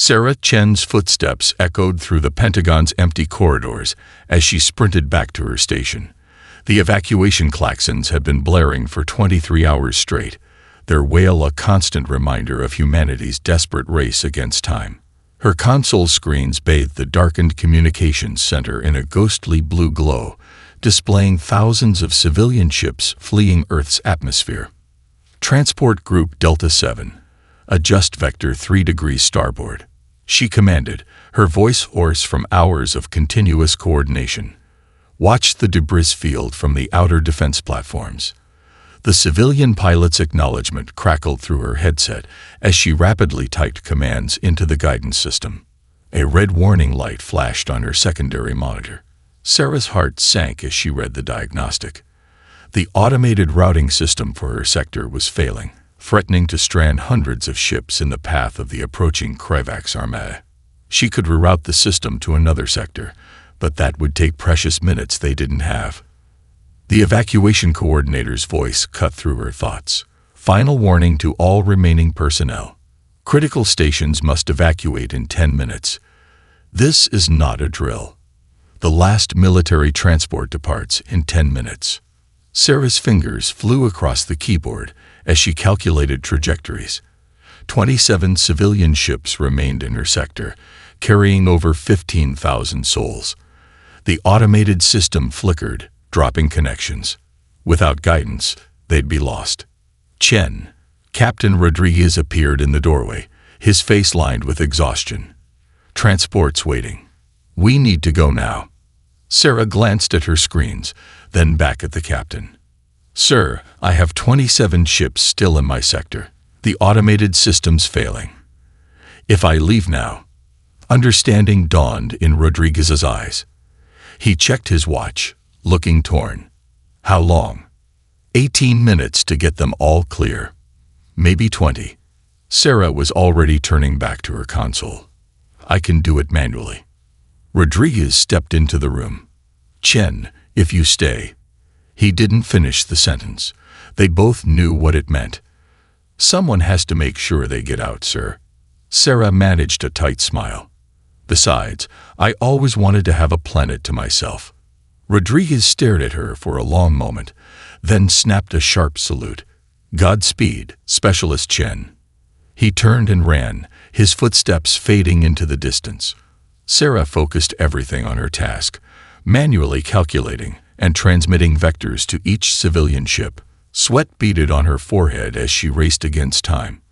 Sarah Chen's footsteps echoed through the Pentagon's empty corridors as she sprinted back to her station. The evacuation klaxons had been blaring for 23 hours straight, their wail a constant reminder of humanity's desperate race against time. Her console screens bathed the darkened communications center in a ghostly blue glow, displaying thousands of civilian ships fleeing Earth's atmosphere. Transport Group Delta 7. Adjust vector 3 degrees starboard, she commanded, her voice hoarse from hours of continuous coordination. Watch the debris field from the outer defense platforms. The civilian pilot's acknowledgement crackled through her headset as she rapidly typed commands into the guidance system. A red warning light flashed on her secondary monitor. Sarah's heart sank as she read the diagnostic. The automated routing system for her sector was failing, threatening to strand hundreds of ships in the path of the approaching Kryvax armada. She could reroute the system to another sector, but that would take precious minutes they didn't have. The evacuation coordinator's voice cut through her thoughts. Final warning to all remaining personnel. Critical stations must evacuate in 10 minutes. This is not a drill. The last military transport departs in 10 minutes. Sarah's fingers flew across the keyboard as she calculated trajectories. 27 civilian ships remained in her sector, carrying over 15,000 souls. The automated system flickered, dropping connections. Without guidance, they'd be lost. Chen. Captain Rodriguez appeared in the doorway, his face lined with exhaustion. Transport's waiting. We need to go now. Sarah glanced at her screens, then back at the captain. Sir, I have 27 ships still in my sector. The automated system's failing. If I leave now. Understanding dawned in Rodriguez's eyes. He checked his watch, looking torn. How long? 18 minutes to get them all clear. Maybe 20. Sarah was already turning back to her console. I can do it manually. Rodriguez stepped into the room. Chen, if you stay. He didn't finish the sentence. They both knew what it meant. Someone has to make sure they get out, sir. Sarah managed a tight smile. Besides, I always wanted to have a planet to myself. Rodriguez stared at her for a long moment, then snapped a sharp salute. Godspeed, Specialist Chen. He turned and ran, his footsteps fading into the distance. Sarah focused everything on her task, manually calculating and transmitting vectors to each civilian ship. Sweat beaded on her forehead as she raced against time.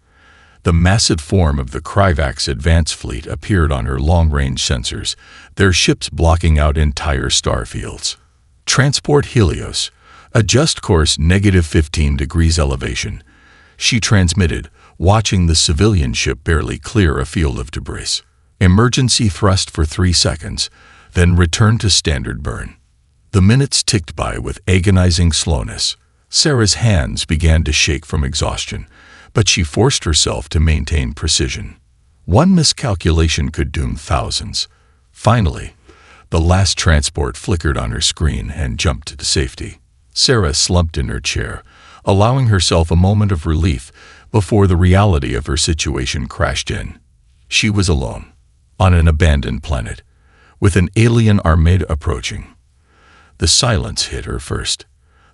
The massive form of the Kryvax advance fleet appeared on her long-range sensors, their ships blocking out entire star fields. Transport Helios. Adjust course -15 degrees elevation. She transmitted, watching the civilian ship barely clear a field of debris. Emergency thrust for 3 seconds, then return to standard burn. The minutes ticked by with agonizing slowness. Sarah's hands began to shake from exhaustion, but she forced herself to maintain precision. One miscalculation could doom thousands. Finally, the last transport flickered on her screen and jumped to safety. Sarah slumped in her chair, allowing herself a moment of relief before the reality of her situation crashed in. She was alone, on an abandoned planet, with an alien armada approaching. The silence hit her first.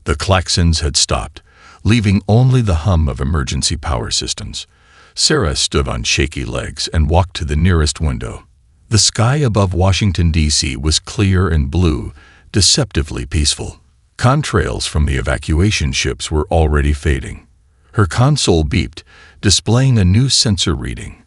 The klaxons had stopped, leaving only the hum of emergency power systems. Sarah stood on shaky legs and walked to the nearest window. The sky above Washington, D.C. was clear and blue, deceptively peaceful. Contrails from the evacuation ships were already fading. Her console beeped, displaying a new sensor reading.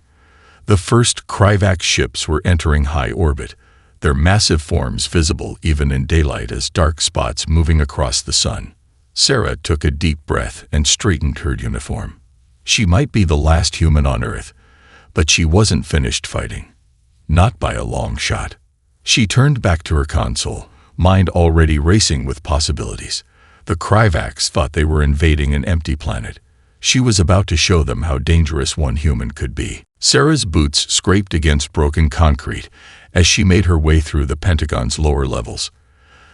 The first Kryvax ships were entering high orbit, their massive forms visible even in daylight as dark spots moving across the sun. Sarah took a deep breath and straightened her uniform. She might be the last human on Earth, but she wasn't finished fighting. Not by a long shot. She turned back to her console, mind already racing with possibilities. The Kryvax thought they were invading an empty planet. She was about to show them how dangerous one human could be. Sarah's boots scraped against broken concrete as she made her way through the Pentagon's lower levels.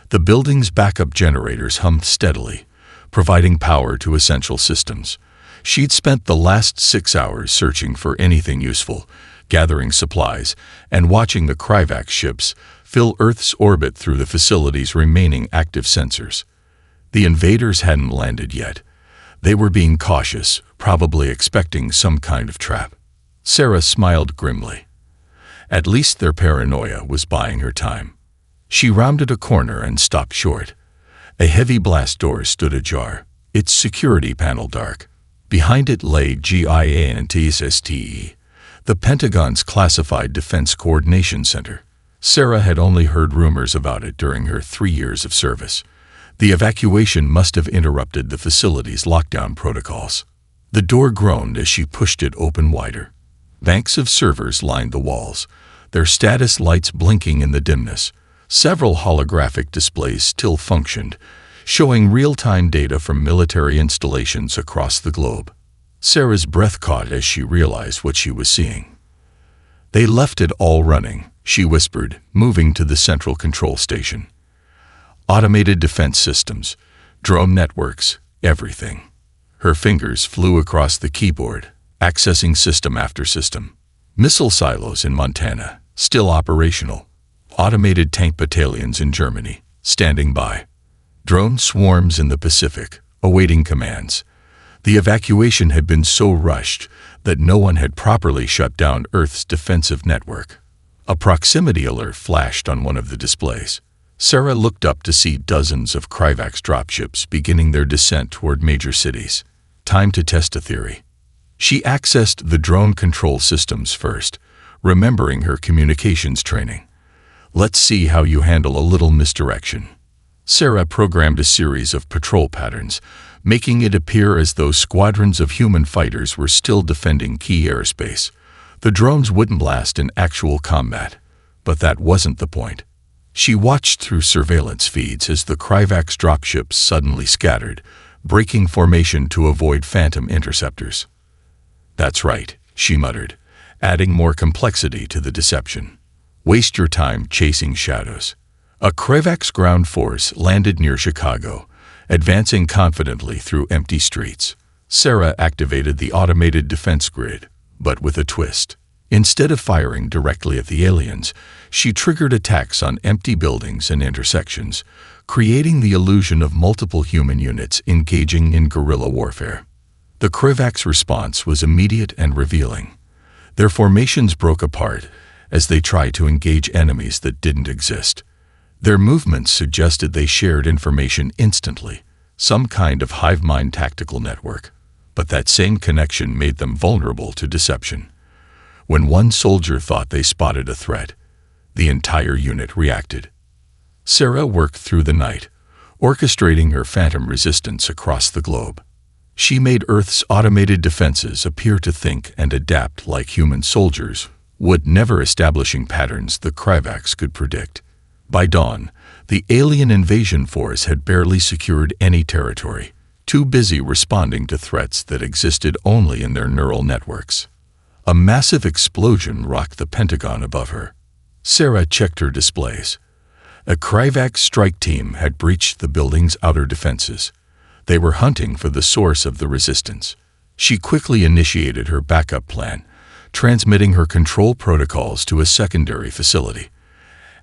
The building's backup generators hummed steadily, providing power to essential systems. She'd spent the last 6 hours searching for anything useful, gathering supplies and watching the Kryvax ships fill Earth's orbit through the facility's remaining active sensors. The invaders hadn't landed yet. They were being cautious, probably expecting some kind of trap. Sarah smiled grimly. At least their paranoia was buying her time. She rounded a corner and stopped short. A heavy blast door stood ajar, its security panel dark. Behind it lay GIANTSSTE, the Pentagon's classified defense coordination center. Sarah had only heard rumors about it during her 3 years of service. The evacuation must have interrupted the facility's lockdown protocols. The door groaned as she pushed it open wider. Banks of servers lined the walls, their status lights blinking in the dimness. Several holographic displays still functioned, showing real-time data from military installations across the globe. Sarah's breath caught as she realized what she was seeing. "They left it all running," she whispered, moving to the central control station. Automated defense systems, drone networks, everything. Her fingers flew across the keyboard, accessing system after system. Missile silos in Montana, still operational. Automated tank battalions in Germany, standing by. Drone swarms in the Pacific, awaiting commands. The evacuation had been so rushed that no one had properly shut down Earth's defensive network. A proximity alert flashed on one of the displays. Sarah looked up to see dozens of Kryvax dropships beginning their descent toward major cities. Time to test a theory. She accessed the drone control systems first, remembering her communications training. "Let's see how you handle a little misdirection." Sarah programmed a series of patrol patterns, making it appear as though squadrons of human fighters were still defending key airspace. The drones wouldn't blast in actual combat, but that wasn't the point. She watched through surveillance feeds as the Kryvax dropships suddenly scattered, breaking formation to avoid phantom interceptors. "That's right," she muttered, adding more complexity to the deception. "Waste your time chasing shadows." A Kryvax ground force landed near Chicago, advancing confidently through empty streets. Sarah activated the automated defense grid, but with a twist. Instead of firing directly at the aliens, she triggered attacks on empty buildings and intersections, creating the illusion of multiple human units engaging in guerrilla warfare. The Kryvax response was immediate and revealing. Their formations broke apart as they tried to engage enemies that didn't exist. Their movements suggested they shared information instantly, some kind of hive mind tactical network. But that same connection made them vulnerable to deception. When one soldier thought they spotted a threat, the entire unit reacted. Sarah worked through the night, orchestrating her phantom resistance across the globe. She made Earth's automated defenses appear to think and adapt like human soldiers would, never establishing patterns the Kryvax could predict. By dawn, the alien invasion force had barely secured any territory, too busy responding to threats that existed only in their neural networks. A massive explosion rocked the Pentagon above her. Sarah checked her displays. A Kryvax strike team had breached the building's outer defenses. They were hunting for the source of the resistance. She quickly initiated her backup plan, transmitting her control protocols to a secondary facility.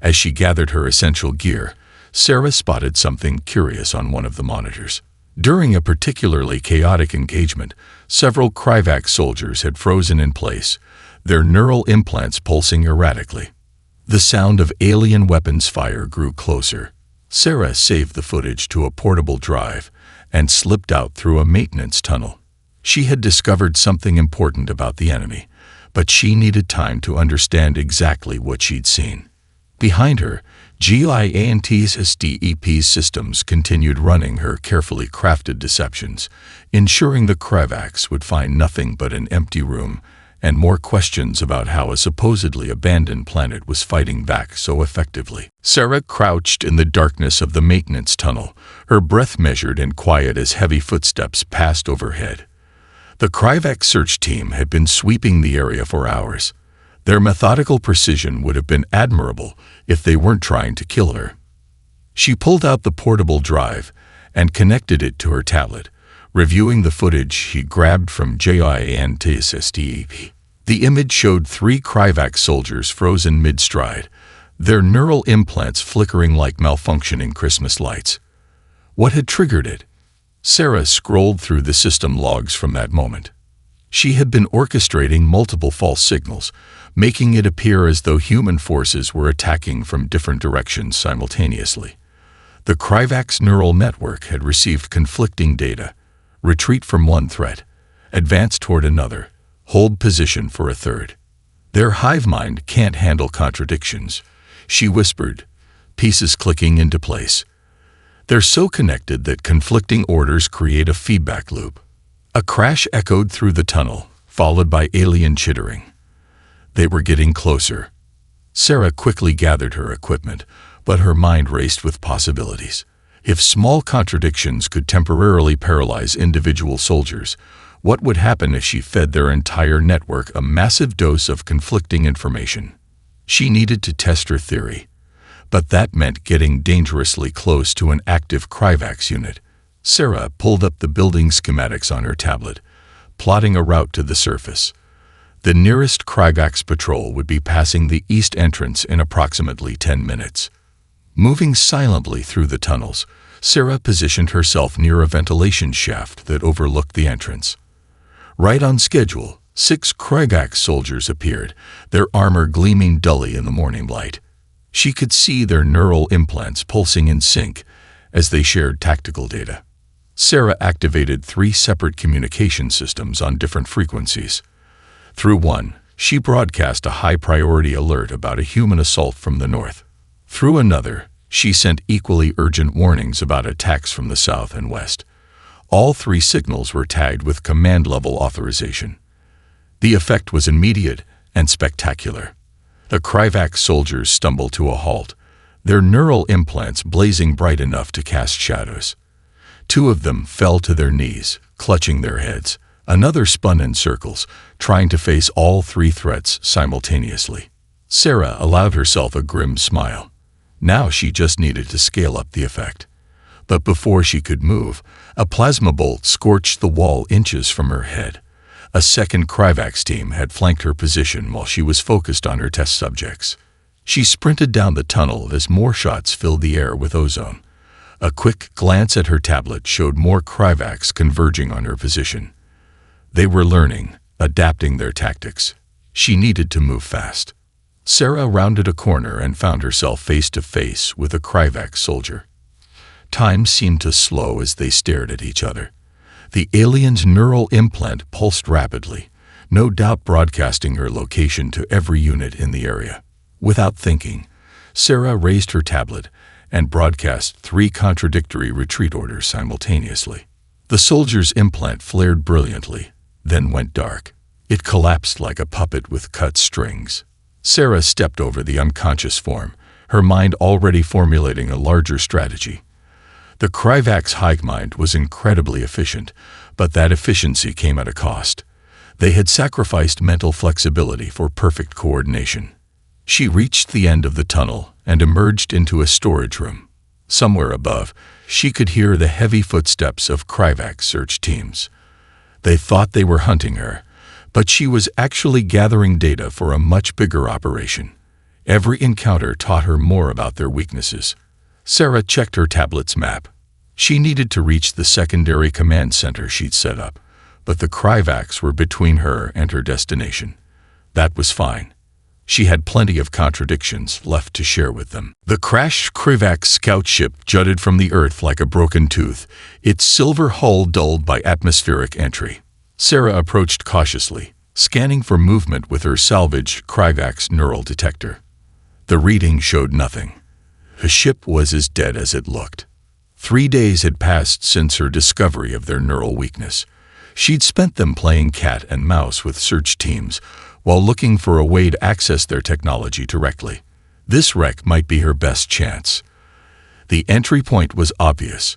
As she gathered her essential gear, Sarah spotted something curious on one of the monitors. During a particularly chaotic engagement, several Kryvax soldiers had frozen in place, their neural implants pulsing erratically. The sound of alien weapons fire grew closer. Sarah saved the footage to a portable drive and slipped out through a maintenance tunnel. She had discovered something important about the enemy, but she needed time to understand exactly what she'd seen. Behind her, GIANTSSDEP's systems continued running her carefully crafted deceptions, ensuring the Kryvax would find nothing but an empty room and more questions about how a supposedly abandoned planet was fighting back so effectively. Sarah crouched in the darkness of the maintenance tunnel, her breath measured and quiet as heavy footsteps passed overhead. The Kryvax search team had been sweeping the area for hours. Their methodical precision would have been admirable if they weren't trying to kill her. She pulled out the portable drive and connected it to her tablet, reviewing the footage she grabbed from GIANTSSDEP. The image showed 3 Kryvax soldiers frozen mid-stride, their neural implants flickering like malfunctioning Christmas lights. What had triggered it? Sarah scrolled through the system logs from that moment. She had been orchestrating multiple false signals, making it appear as though human forces were attacking from different directions simultaneously. The Kryvax neural network had received conflicting data: retreat from one threat, advance toward another, hold position for a third. Their hive mind can't handle contradictions, she whispered, pieces clicking into place. They're so connected that conflicting orders create a feedback loop. A crash echoed through the tunnel, followed by alien chittering. They were getting closer. Sarah quickly gathered her equipment, but her mind raced with possibilities. If small contradictions could temporarily paralyze individual soldiers, what would happen if she fed their entire network a massive dose of conflicting information? She needed to test her theory, but that meant getting dangerously close to an active Kryvax unit. Sarah pulled up the building schematics on her tablet, plotting a route to the surface. The nearest Kryvax patrol would be passing the east entrance in approximately 10 minutes. Moving silently through the tunnels, Sarah positioned herself near a ventilation shaft that overlooked the entrance. Right on schedule, 6 Kryvax soldiers appeared, their armor gleaming dully in the morning light. She could see their neural implants pulsing in sync as they shared tactical data. Sarah activated 3 separate communication systems on different frequencies. Through one, she broadcast a high-priority alert about a human assault from the north. Through another, she sent equally urgent warnings about attacks from the south and west. All 3 signals were tagged with command-level authorization. The effect was immediate and spectacular. The Kryvax soldiers stumbled to a halt, their neural implants blazing bright enough to cast shadows. 2 of them fell to their knees, clutching their heads. Another spun in circles, trying to face all 3 threats simultaneously. Sarah allowed herself a grim smile. Now she just needed to scale up the effect. But before she could move, a plasma bolt scorched the wall inches from her head. A second Kryvax team had flanked her position while she was focused on her test subjects. She sprinted down the tunnel as more shots filled the air with ozone. A quick glance at her tablet showed more Kryvax converging on her position. They were learning, adapting their tactics. She needed to move fast. Sarah rounded a corner and found herself face to face with a Kryvax soldier. Time seemed to slow as they stared at each other. The alien's neural implant pulsed rapidly, no doubt broadcasting her location to every unit in the area. Without thinking, Sarah raised her tablet and broadcast 3 contradictory retreat orders simultaneously. The soldier's implant flared brilliantly, then went dark. It collapsed like a puppet with cut strings. Sarah stepped over the unconscious form, her mind already formulating a larger strategy. The Kryvax hive mind was incredibly efficient, but that efficiency came at a cost. They had sacrificed mental flexibility for perfect coordination. She reached the end of the tunnel and emerged into a storage room. Somewhere above, she could hear the heavy footsteps of Kryvax search teams. They thought they were hunting her, but she was actually gathering data for a much bigger operation. Every encounter taught her more about their weaknesses. Sarah checked her tablet's map. She needed to reach the secondary command center she'd set up, but the Kryvax were between her and her destination. That was fine. She had plenty of contradictions left to share with them. The crashed Kryvax scout ship jutted from the earth like a broken tooth, its silver hull dulled by atmospheric entry. Sarah approached cautiously, scanning for movement with her salvaged Kryvax neural detector. The reading showed nothing. The ship was as dead as it looked. 3 days had passed since her discovery of their neural weakness. She'd spent them playing cat and mouse with search teams, while looking for a way to access their technology directly. This wreck might be her best chance. The entry point was obvious,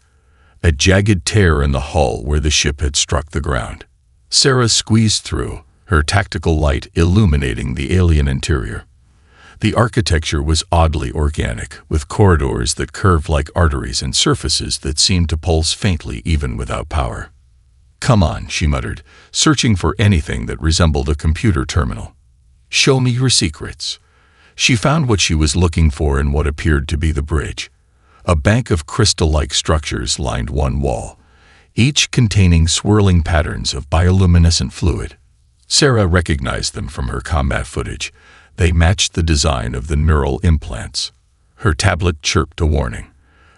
a jagged tear in the hull where the ship had struck the ground. Sarah squeezed through, her tactical light illuminating the alien interior. The architecture was oddly organic, with corridors that curved like arteries and surfaces that seemed to pulse faintly even without power. "Come on," she muttered, searching for anything that resembled a computer terminal. "Show me your secrets." She found what she was looking for in what appeared to be the bridge. A bank of crystal-like structures lined one wall, each containing swirling patterns of bioluminescent fluid. Sarah recognized them from her combat footage. They matched the design of the neural implants. Her tablet chirped a warning.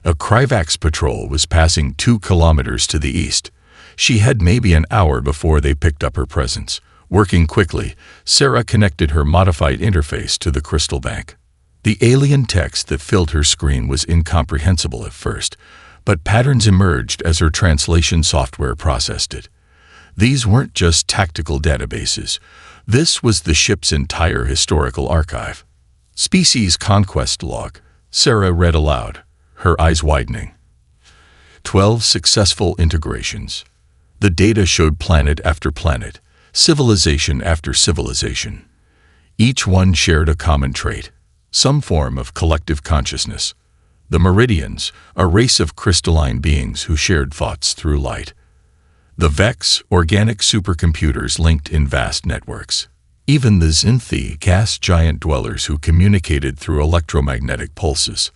A Kryvax patrol was passing 2 kilometers to the east. She had maybe an hour before they picked up her presence. Working quickly, Sarah connected her modified interface to the crystal bank. The alien text that filled her screen was incomprehensible at first, but patterns emerged as her translation software processed it. These weren't just tactical databases. This was the ship's entire historical archive. "Species Conquest Log," Sarah read aloud, her eyes widening. 12 successful integrations. The data showed planet after planet, civilization after civilization. Each one shared a common trait, some form of collective consciousness. The Meridians, a race of crystalline beings who shared thoughts through light. The Vex, organic supercomputers linked in vast networks. Even the Xynthi, gas giant dwellers who communicated through electromagnetic pulses.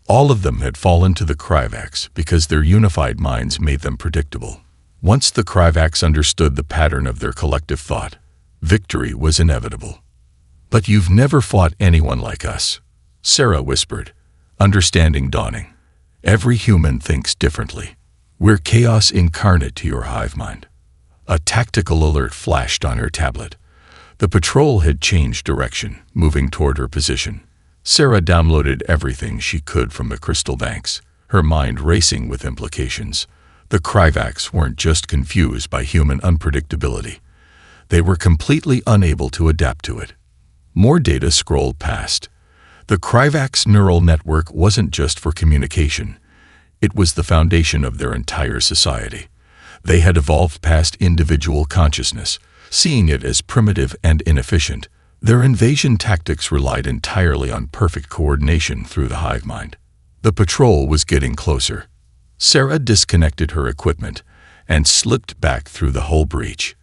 All of them had fallen to the Kryvax because their unified minds made them predictable. Once the Kryvax understood the pattern of their collective thought, victory was inevitable. "But you've never fought anyone like us," Sarah whispered, understanding dawning. "Every human thinks differently. We're chaos incarnate to your hive mind." A tactical alert flashed on her tablet. The patrol had changed direction, moving toward her position. Sarah downloaded everything she could from the crystal banks, her mind racing with implications. The Kryvax weren't just confused by human unpredictability. They were completely unable to adapt to it. More data scrolled past. The Kryvax neural network wasn't just for communication. It was the foundation of their entire society. They had evolved past individual consciousness, seeing it as primitive and inefficient. Their invasion tactics relied entirely on perfect coordination through the hive mind. The patrol was getting closer. Sarah disconnected her equipment and slipped back through the hull breach.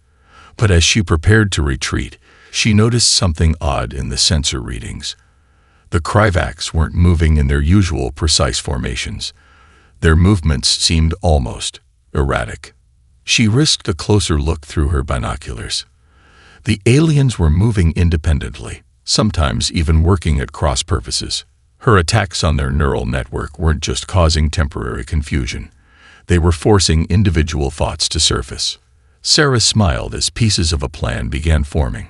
But as she prepared to retreat, she noticed something odd in the sensor readings. The Kryvax weren't moving in their usual precise formations. Their movements seemed almost erratic. She risked a closer look through her binoculars. The aliens were moving independently, sometimes even working at cross purposes. Her attacks on their neural network weren't just causing temporary confusion. They were forcing individual thoughts to surface. Sarah smiled as pieces of a plan began forming.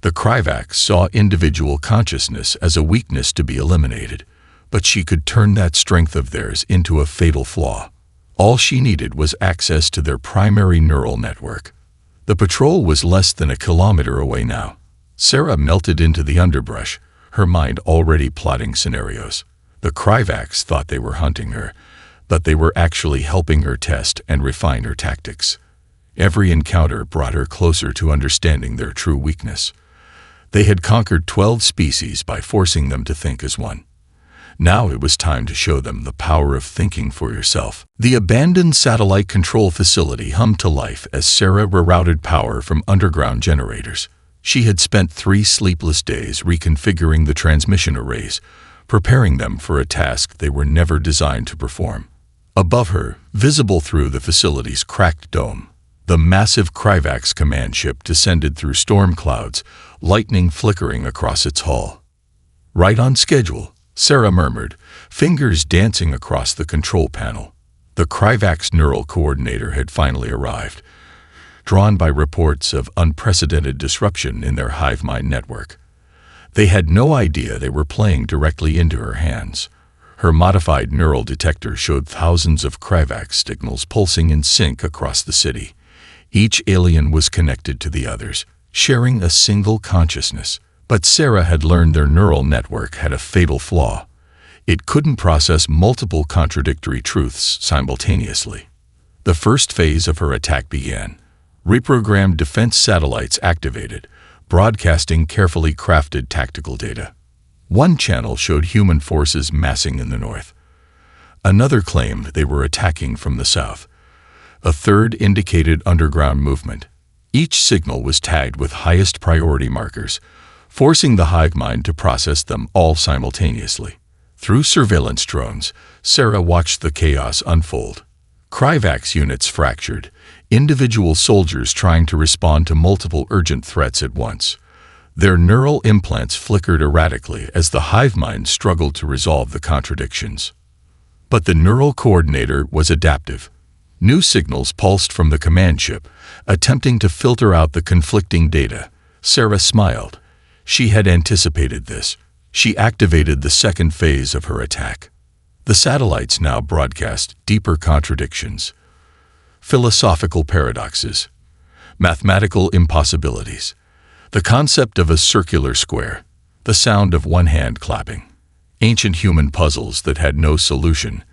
The Kryvax saw individual consciousness as a weakness to be eliminated, but she could turn that strength of theirs into a fatal flaw. All she needed was access to their primary neural network. The patrol was less than a kilometer away now. Sarah melted into the underbrush, her mind already plotting scenarios. The Kryvax thought they were hunting her, but they were actually helping her test and refine her tactics. Every encounter brought her closer to understanding their true weakness. They had conquered 12 species by forcing them to think as one. Now it was time to show them the power of thinking for yourself. The abandoned satellite control facility hummed to life as Sarah rerouted power from underground generators. She had spent 3 sleepless days reconfiguring the transmission arrays, preparing them for a task they were never designed to perform. Above her, visible through the facility's cracked dome, the massive Kryvax command ship descended through storm clouds, lightning flickering across its hull. "Right on schedule," Sarah murmured, fingers dancing across the control panel. The Kryvax neural coordinator had finally arrived, drawn by reports of unprecedented disruption in their hive mind network. They had no idea they were playing directly into her hands. Her modified neural detector showed thousands of Kryvax signals pulsing in sync across the city. Each alien was connected to the others, sharing a single consciousness. But Sarah had learned their neural network had a fatal flaw. It couldn't process multiple contradictory truths simultaneously. The first phase of her attack began. Reprogrammed defense satellites activated, broadcasting carefully crafted tactical data. One channel showed human forces massing in the north. Another claimed they were attacking from the south. A third indicated underground movement. Each signal was tagged with highest priority markers, forcing the hive mind to process them all simultaneously. Through surveillance drones, Sarah watched the chaos unfold. Kryvax units fractured, individual soldiers trying to respond to multiple urgent threats at once. Their neural implants flickered erratically as the hive mind struggled to resolve the contradictions. But the neural coordinator was adaptive. New signals pulsed from the command ship, attempting to filter out the conflicting data. Sarah smiled. She had anticipated this. She activated the second phase of her attack. The satellites now broadcast deeper contradictions, philosophical paradoxes, mathematical impossibilities, the concept of a circular square, the sound of one hand clapping, ancient human puzzles that had no solution,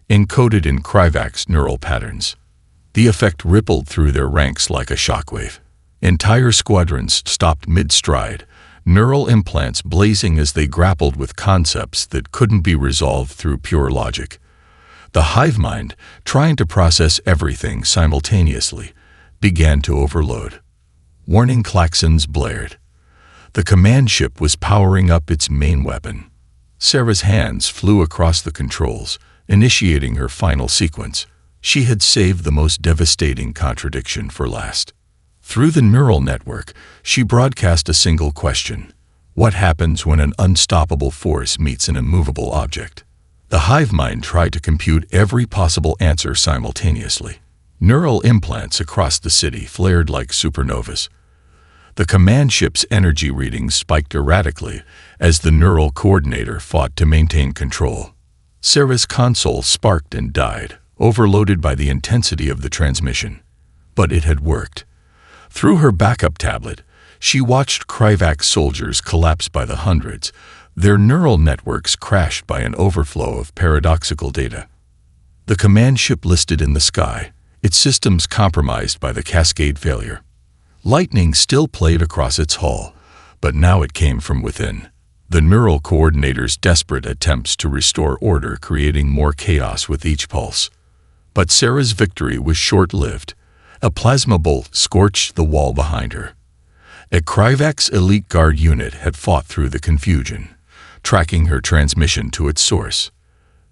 encoded in Kryvax neural patterns. The effect rippled through their ranks like a shockwave. Entire squadrons stopped mid-stride, neural implants blazing as they grappled with concepts that couldn't be resolved through pure logic. The hive mind, trying to process everything simultaneously, began to overload. Warning klaxons blared. The command ship was powering up its main weapon. Sarah's hands flew across the controls, initiating her final sequence. She had saved the most devastating contradiction for last. Through the neural network, she broadcast a single question. What happens when an unstoppable force meets an immovable object? The hive mind tried to compute every possible answer simultaneously. Neural implants across the city flared like supernovas. The command ship's energy readings spiked erratically as the neural coordinator fought to maintain control. Sarah's console sparked and died, overloaded by the intensity of the transmission. But it had worked. Through her backup tablet, she watched Kryvax soldiers collapse by the hundreds, their neural networks crashed by an overflow of paradoxical data. The command ship listed in the sky, its systems compromised by the cascade failure. Lightning still played across its hull, but now it came from within. The neural coordinator's desperate attempts to restore order creating more chaos with each pulse. But Sarah's victory was short-lived. A plasma bolt scorched the wall behind her. A Kryvax elite guard unit had fought through the confusion, tracking her transmission to its source.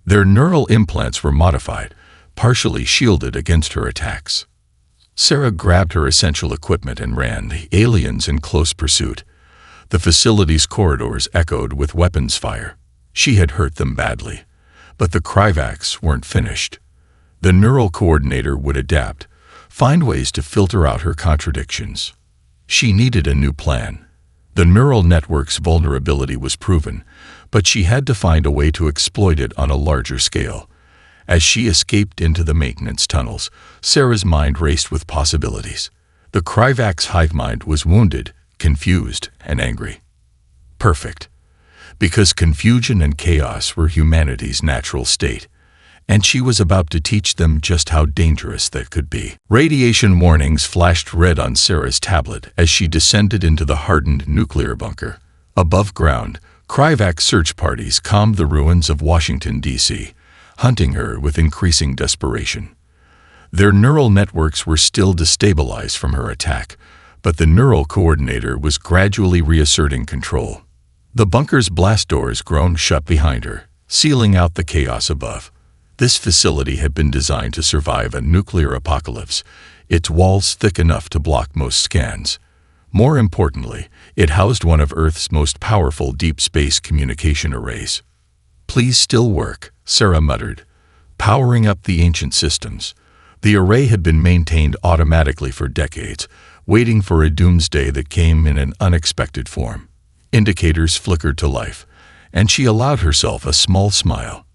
Their neural implants were modified, partially shielded against her attacks. Sarah grabbed her essential equipment and ran, the aliens in close pursuit. The facility's corridors echoed with weapons fire. She had hurt them badly, but the Kryvax weren't finished. The neural coordinator would adapt, find ways to filter out her contradictions. She needed a new plan. The neural network's vulnerability was proven, but she had to find a way to exploit it on a larger scale. As she escaped into the maintenance tunnels, Sarah's mind raced with possibilities. The Kryvax hive mind was wounded, confused, and angry. Perfect. Because confusion and chaos were humanity's natural state, and she was about to teach them just how dangerous that could be. Radiation warnings flashed red on Sarah's tablet as she descended into the hardened nuclear bunker. Above ground, Kryvax search parties combed the ruins of Washington, D.C., hunting her with increasing desperation. Their neural networks were still destabilized from her attack, but the neural coordinator was gradually reasserting control. The bunker's blast doors groaned shut behind her, sealing out the chaos above. This facility had been designed to survive a nuclear apocalypse, its walls thick enough to block most scans. More importantly, it housed one of Earth's most powerful deep space communication arrays. "Please still work," Sarah muttered, powering up the ancient systems. The array had been maintained automatically for decades, waiting for a doomsday that came in an unexpected form. Indicators flickered to life, and she allowed herself a small smile.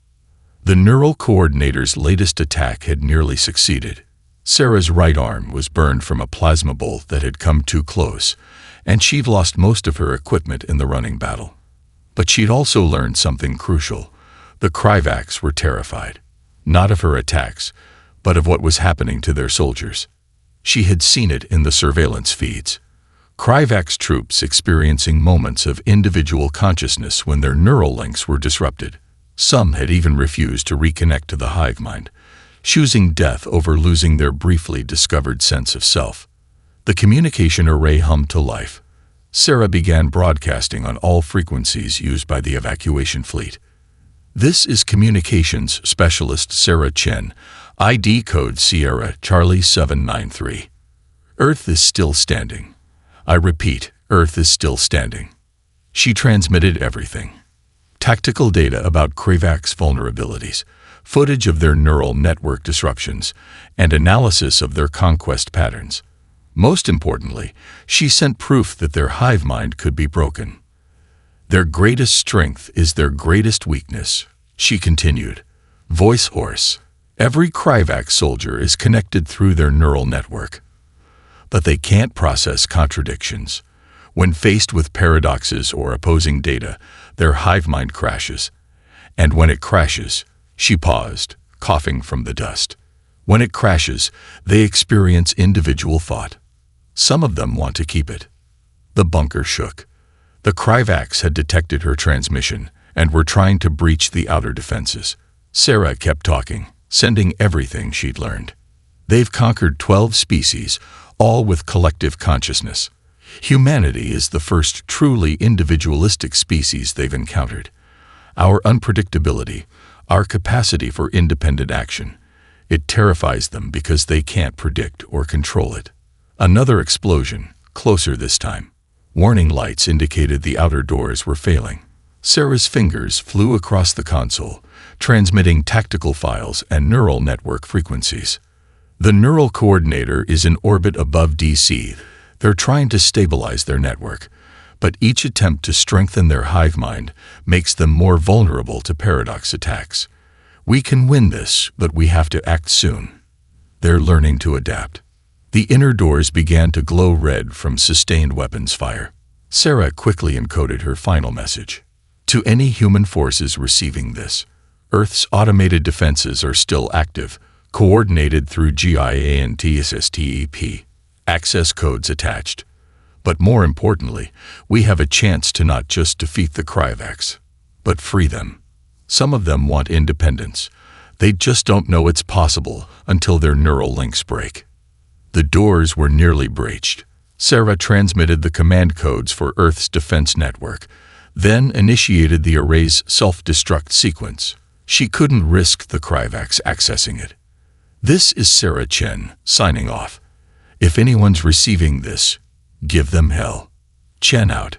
The neural coordinator's latest attack had nearly succeeded. Sarah's right arm was burned from a plasma bolt that had come too close, and she'd lost most of her equipment in the running battle. But she'd also learned something crucial. The Kryvax were terrified, not of her attacks, but of what was happening to their soldiers. She had seen it in the surveillance feeds. Kryvax troops experiencing moments of individual consciousness when their neural links were disrupted. Some had even refused to reconnect to the hive mind, choosing death over losing their briefly discovered sense of self. The communication array hummed to life. Sarah began broadcasting on all frequencies used by the evacuation fleet. "This is Communications Specialist Sarah Chen, ID code Sierra Charlie 793. Earth is still standing. I repeat, Earth is still standing." She transmitted everything. Tactical data about Kravak's vulnerabilities, footage of their neural network disruptions, and analysis of their conquest patterns. Most importantly, she sent proof that their hive mind could be broken. "Their greatest strength is their greatest weakness," she continued, voice hoarse. "Every Kravak soldier is connected through their neural network. But they can't process contradictions. When faced with paradoxes or opposing data, their hive mind crashes. And when it crashes," she paused, coughing from the dust. "When it crashes, they experience individual thought. Some of them want to keep it." The bunker shook. The Kravaks had detected her transmission and were trying to breach the outer defenses. Sarah kept talking, sending everything she'd learned. "They've conquered 12 species, all with collective consciousness. Humanity is the first truly individualistic species they've encountered. Our unpredictability, our capacity for independent action, it terrifies them because they can't predict or control it." Another explosion, closer this time. Warning lights indicated the outer doors were failing. Sarah's fingers flew across the console, transmitting tactical files and neural network frequencies. "The neural coordinator is in orbit above DC. They're trying to stabilize their network, but each attempt to strengthen their hive mind makes them more vulnerable to paradox attacks. We can win this, but we have to act soon. They're learning to adapt." The inner doors began to glow red from sustained weapons fire. Sarah quickly encoded her final message. "To any human forces receiving this, Earth's automated defenses are still active, coordinated through GIANTSSTEP. Access codes attached. But more importantly, we have a chance to not just defeat the Kravaks, but free them. Some of them want independence. They just don't know it's possible until their neural links break." The doors were nearly breached. Sarah transmitted the command codes for Earth's defense network, then initiated the array's self-destruct sequence. She couldn't risk the Kravaks accessing it. "This is Sarah Chen, signing off. If anyone's receiving this, give them hell. Chen out."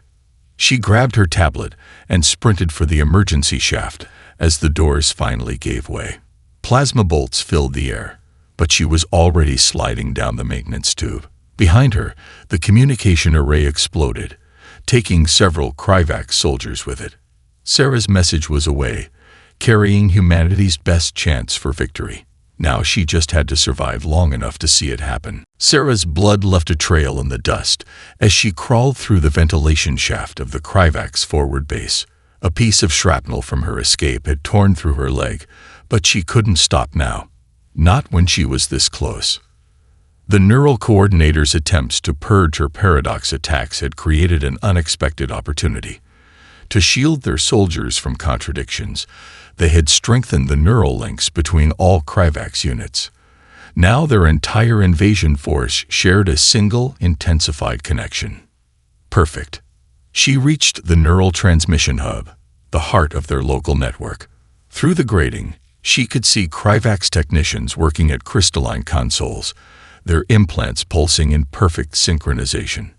She grabbed her tablet and sprinted for the emergency shaft as the doors finally gave way. Plasma bolts filled the air, but she was already sliding down the maintenance tube. Behind her, the communication array exploded, taking several Kravak soldiers with it. Sarah's message was away, carrying humanity's best chance for victory. Now she just had to survive long enough to see it happen. Sarah's blood left a trail in the dust as she crawled through the ventilation shaft of the Kravak's forward base. A piece of shrapnel from her escape had torn through her leg, but she couldn't stop now. Not when she was this close. The neural coordinator's attempts to purge her paradox attacks had created an unexpected opportunity. To shield their soldiers from contradictions, they had strengthened the neural links between all Kravak's units. Now their entire invasion force shared a single, intensified connection. Perfect. She reached the neural transmission hub, the heart of their local network. Through the grating, she could see Kravak's technicians working at crystalline consoles, their implants pulsing in perfect synchronization.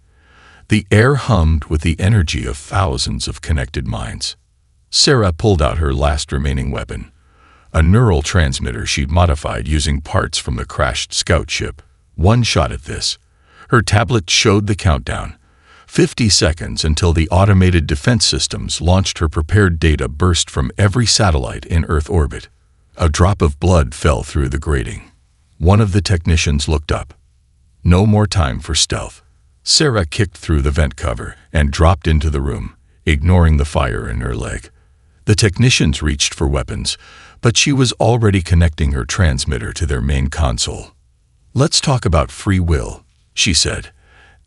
The air hummed with the energy of thousands of connected minds. Sarah pulled out her last remaining weapon, a neural transmitter she'd modified using parts from the crashed scout ship. One shot at this. Her tablet showed the countdown. 50 seconds until the automated defense systems launched. Her prepared data burst from every satellite in Earth orbit. A drop of blood fell through the grating. One of the technicians looked up. No more time for stealth. Sarah kicked through the vent cover and dropped into the room, ignoring the fire in her leg. The technicians reached for weapons, but she was already connecting her transmitter to their main console. "Let's talk about free will," she said,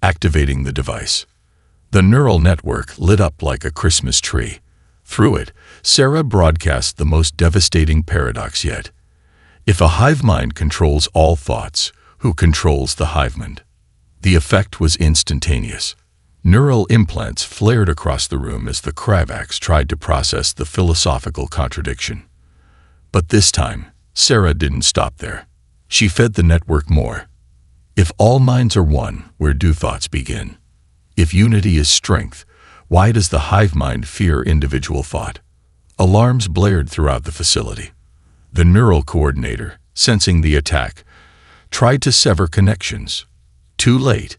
activating the device. The neural network lit up like a Christmas tree. Through it, Sarah broadcast the most devastating paradox yet. If a hive mind controls all thoughts, who controls the hive mind? The effect was instantaneous. Neural implants flared across the room as the Kryvax tried to process the philosophical contradiction. But this time, Sarah didn't stop there. She fed the network more. If all minds are one, where do thoughts begin? If unity is strength, why does the hive mind fear individual thought? Alarms blared throughout the facility. The neural coordinator, sensing the attack, tried to sever connections. Too late.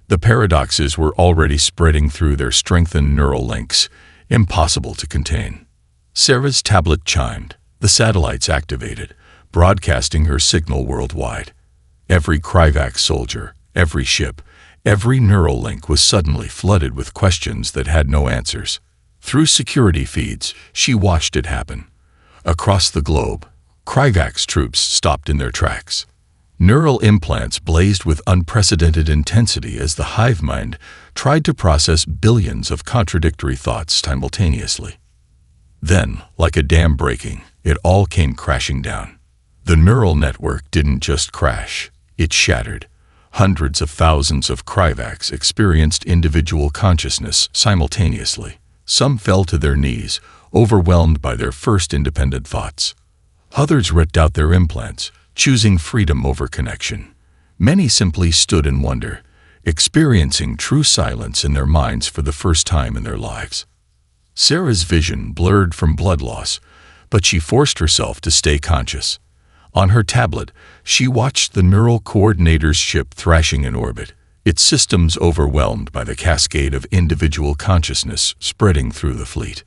The paradoxes were already spreading through their strengthened neural links, impossible to contain. Sarah's tablet chimed. The satellites activated, broadcasting her signal worldwide. Every Kryvax soldier, every ship, every neural link was suddenly flooded with questions that had no answers. Through security feeds, she watched it happen. Across the globe, Kryvax troops stopped in their tracks. Neural implants blazed with unprecedented intensity as the hive mind tried to process billions of contradictory thoughts simultaneously. Then, like a dam breaking, it all came crashing down. The neural network didn't just crash, it shattered. Hundreds of thousands of Kryvax experienced individual consciousness simultaneously. Some fell to their knees, overwhelmed by their first independent thoughts. Others ripped out their implants, choosing freedom over connection. Many simply stood in wonder, experiencing true silence in their minds for the first time in their lives. Sarah's vision blurred from blood loss, but she forced herself to stay conscious. On her tablet, she watched the neural coordinator's ship thrashing in orbit, its systems overwhelmed by the cascade of individual consciousness spreading through the fleet.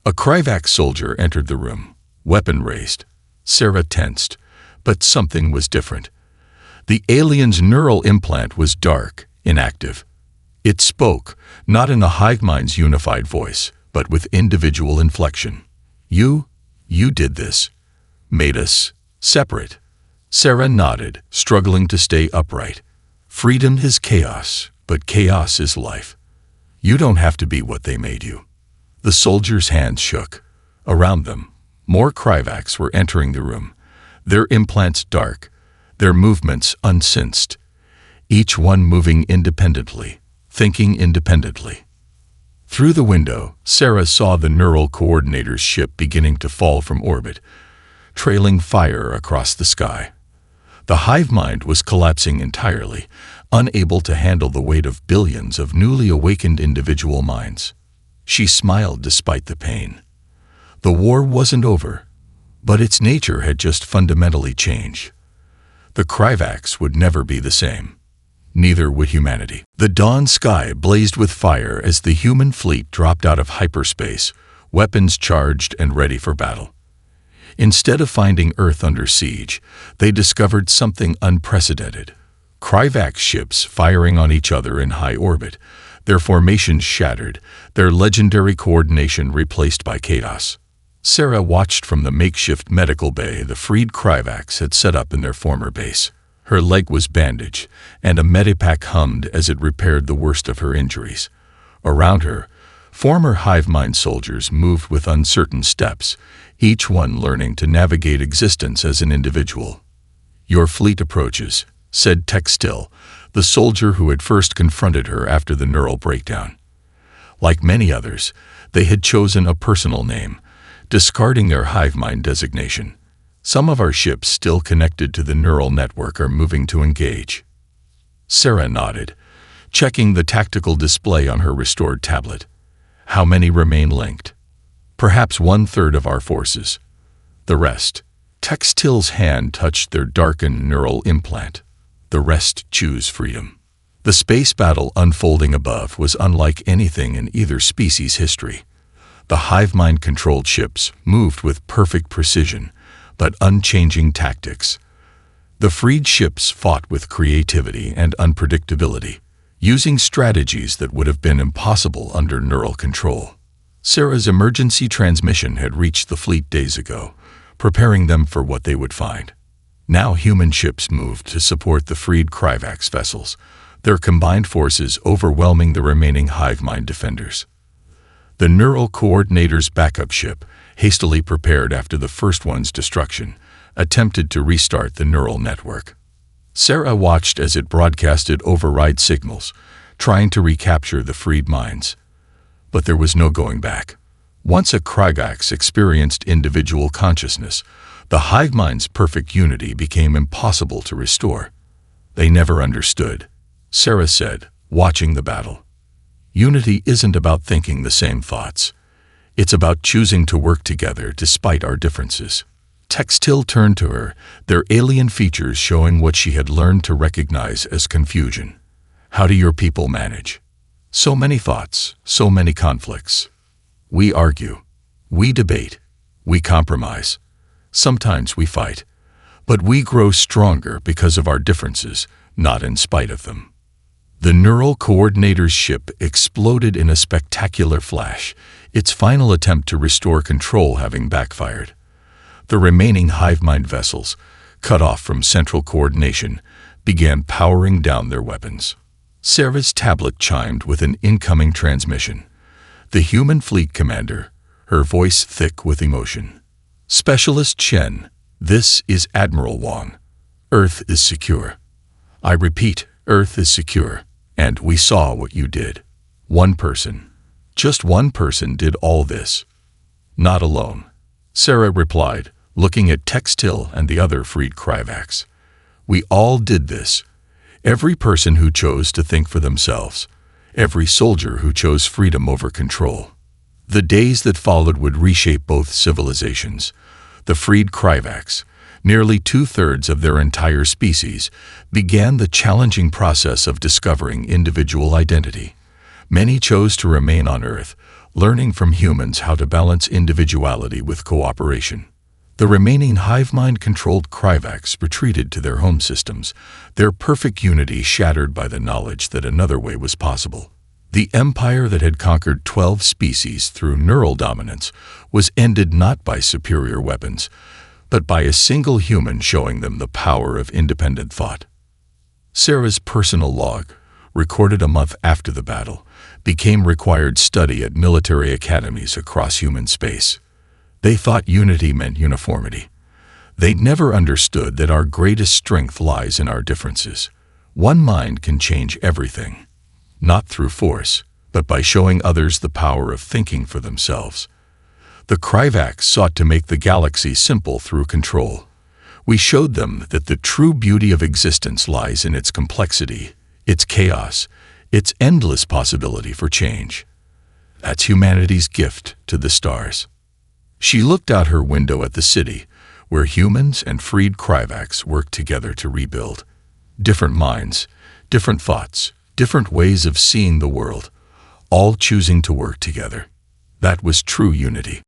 A Kryvax soldier entered the room, weapon raised. Sarah tensed, but something was different. The alien's neural implant was dark, inactive. It spoke, not in the hive mind's unified voice, but with individual inflection. You did this. Made us separate. Sarah nodded, struggling to stay upright. Freedom is chaos, but chaos is life. You don't have to be what they made you. The soldier's hands shook. Around them, more Kryvax were entering the room, their implants dark, their movements unsensed, each one moving independently, thinking independently. Through the window, Sarah saw the neural coordinator's ship beginning to fall from orbit, trailing fire across the sky. The hive mind was collapsing entirely, unable to handle the weight of billions of newly awakened individual minds. She smiled despite the pain. The war wasn't over, but its nature had just fundamentally changed. The Kryvax would never be the same. Neither would humanity. The dawn sky blazed with fire as the human fleet dropped out of hyperspace, weapons charged and ready for battle. Instead of finding Earth under siege, they discovered something unprecedented. Kryvax ships firing on each other in high orbit, their formations shattered, their legendary coordination replaced by chaos. Sarah watched from the makeshift medical bay the freed Kryvax had set up in their former base. Her leg was bandaged, and a medipack hummed as it repaired the worst of her injuries. Around her, former hive mind soldiers moved with uncertain steps, each one learning to navigate existence as an individual. "Your fleet approaches," said Textil, the soldier who had first confronted her after the neural breakdown. Like many others, they had chosen a personal name, discarding their hive mind designation. "Some of our ships still connected to the neural network are moving to engage." Sarah nodded, checking the tactical display on her restored tablet. "How many remain linked?" "Perhaps 1/3 of our forces. The rest." Textil's hand touched their darkened neural implant. "The rest choose freedom." The space battle unfolding above was unlike anything in either species' history. The hive mind-controlled ships moved with perfect precision, but unchanging tactics. The freed ships fought with creativity and unpredictability, using strategies that would have been impossible under neural control. Sarah's emergency transmission had reached the fleet days ago, preparing them for what they would find. Now human ships moved to support the freed Kryvax vessels, their combined forces overwhelming the remaining hive mind defenders. The neural coordinator's backup ship, hastily prepared after the first one's destruction, attempted to restart the neural network. Sarah watched as it broadcasted override signals, trying to recapture the freed minds. But there was no going back. Once a Kryvax experienced individual consciousness, the hive mind's perfect unity became impossible to restore. They never understood, Sarah said, watching the battle. Unity isn't about thinking the same thoughts. It's about choosing to work together despite our differences. Textil turned to her, their alien features showing what she had learned to recognize as confusion. How do your people manage? So many thoughts, so many conflicts. We argue. We debate. We compromise. Sometimes we fight. But we grow stronger because of our differences, not in spite of them. The Neural Coordinator's ship exploded in a spectacular flash, its final attempt to restore control having backfired. The remaining hive mind vessels, cut off from central coordination, began powering down their weapons. Sarah's tablet chimed with an incoming transmission. The human fleet commander, her voice thick with emotion. Specialist Chen, this is Admiral Wang. Earth is secure. I repeat, Earth is secure. And we saw what you did. One person. Just one person did all this. Not alone. Sarah replied, looking at Textil and the other freed Kryvax. We all did this. Every person who chose to think for themselves. Every soldier who chose freedom over control. The days that followed would reshape both civilizations. The freed Kryvax, nearly 2/3 of their entire species, began the challenging process of discovering individual identity. Many chose to remain on Earth, learning from humans how to balance individuality with cooperation. The remaining hive mind-controlled Kryvax retreated to their home systems, their perfect unity shattered by the knowledge that another way was possible. The empire that had conquered 12 species through neural dominance was ended not by superior weapons, but by a single human showing them the power of independent thought. Sarah's personal log, recorded a month after the battle, became required study at military academies across human space. They thought unity meant uniformity. They never understood that our greatest strength lies in our differences. One mind can change everything, not through force, but by showing others the power of thinking for themselves. The Kryvax sought to make the galaxy simple through control. We showed them that the true beauty of existence lies in its complexity, its chaos, its endless possibility for change. That's humanity's gift to the stars. She looked out her window at the city, where humans and freed Kryvax worked together to rebuild. Different minds, different thoughts, different ways of seeing the world, all choosing to work together. That was true unity.